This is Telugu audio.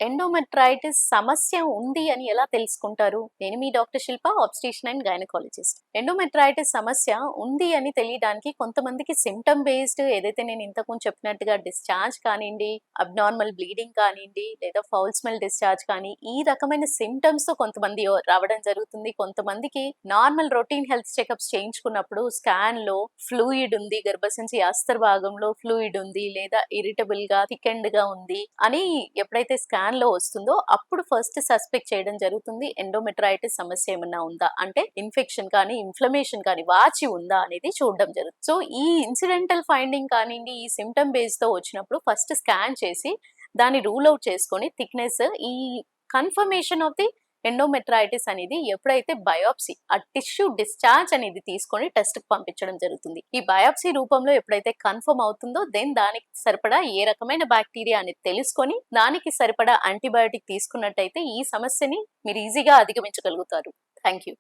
ఎండోమెట్రైటిస్ సమస్య ఉంది అని ఎలా తెలుసుకుంటారు? నేను మీ doctor Shilpa, obstetrician and gynaecologist. Endometritis సమస్య ఉంది అని తెలియడానికి కొంతమందికి సిమ్టమ్ బేస్డ్ ఏదైతే నేను ఇంతకుముందు చెప్పినట్టుగా డిశ్చార్జ్ కానివ్వండి, అబ్నార్మల్ బ్లీడింగ్ కానివ్వండి, లేదా ఫౌల్ స్మెల్ డిశ్చార్జ్ కానీ ఈ రకమైన సిమ్టమ్స్ తో కొంతమంది రావడం జరుగుతుంది. కొంతమందికి నార్మల్ రొటీన్ హెల్త్ చెకప్స్ చేయించుకున్నప్పుడు స్కాన్ లో ఫ్లూయిడ్ ఉంది, గర్భసంచి అస్తర్ భాగంలో ఫ్లూయిడ్ ఉంది, లేదా ఇరిటబుల్ గా థికెండ్ గా ఉంది అని ఎప్పుడైతే స్కాన్ లో వస్తుందో అప్పుడు ఫస్ట్ సస్పెక్ట్ చేయడం జరుగుతుంది. ఎండోమెట్రైటిస్ సమస్య ఏమన్నా ఉందా అంటే ఇన్ఫెక్షన్ కానీ ఇన్ఫ్లమేషన్ కానీ వాచి ఉందా అనేది చూడడం జరుగుతుంది. సో ఈ ఇన్సిడెంటల్ ఫైండింగ్ కానివ్వండి, ఈ సిమ్టమ్ బేస్ తో వచ్చినప్పుడు ఫస్ట్ స్కాన్ చేసి దాన్ని రూల్ అవుట్ చేసుకొని థిక్నెస్ ఈ కన్ఫర్మేషన్ ఆఫ్ ది ఎండోమెట్రైటిస్ అనేది ఎప్పుడైతే బయాప్సీ ఆ టిష్యూ డిశ్చార్జ్ అనేది తీసుకొని టెస్ట్ కి పంపించడం జరుగుతుంది. ఈ బయాప్సీ రూపంలో ఎప్పుడైతే కన్ఫర్మ్ అవుతుందో దెన్ దానికి సరిపడా ఏ రకమైన బ్యాక్టీరియా అనేది తెలుసుకొని దానికి సరిపడా యాంటీబయాటిక్ తీసుకున్నట్టయితే ఈ సమస్యని మీరు ఈజీగా అధిగమించగలుగుతారు. Thank you.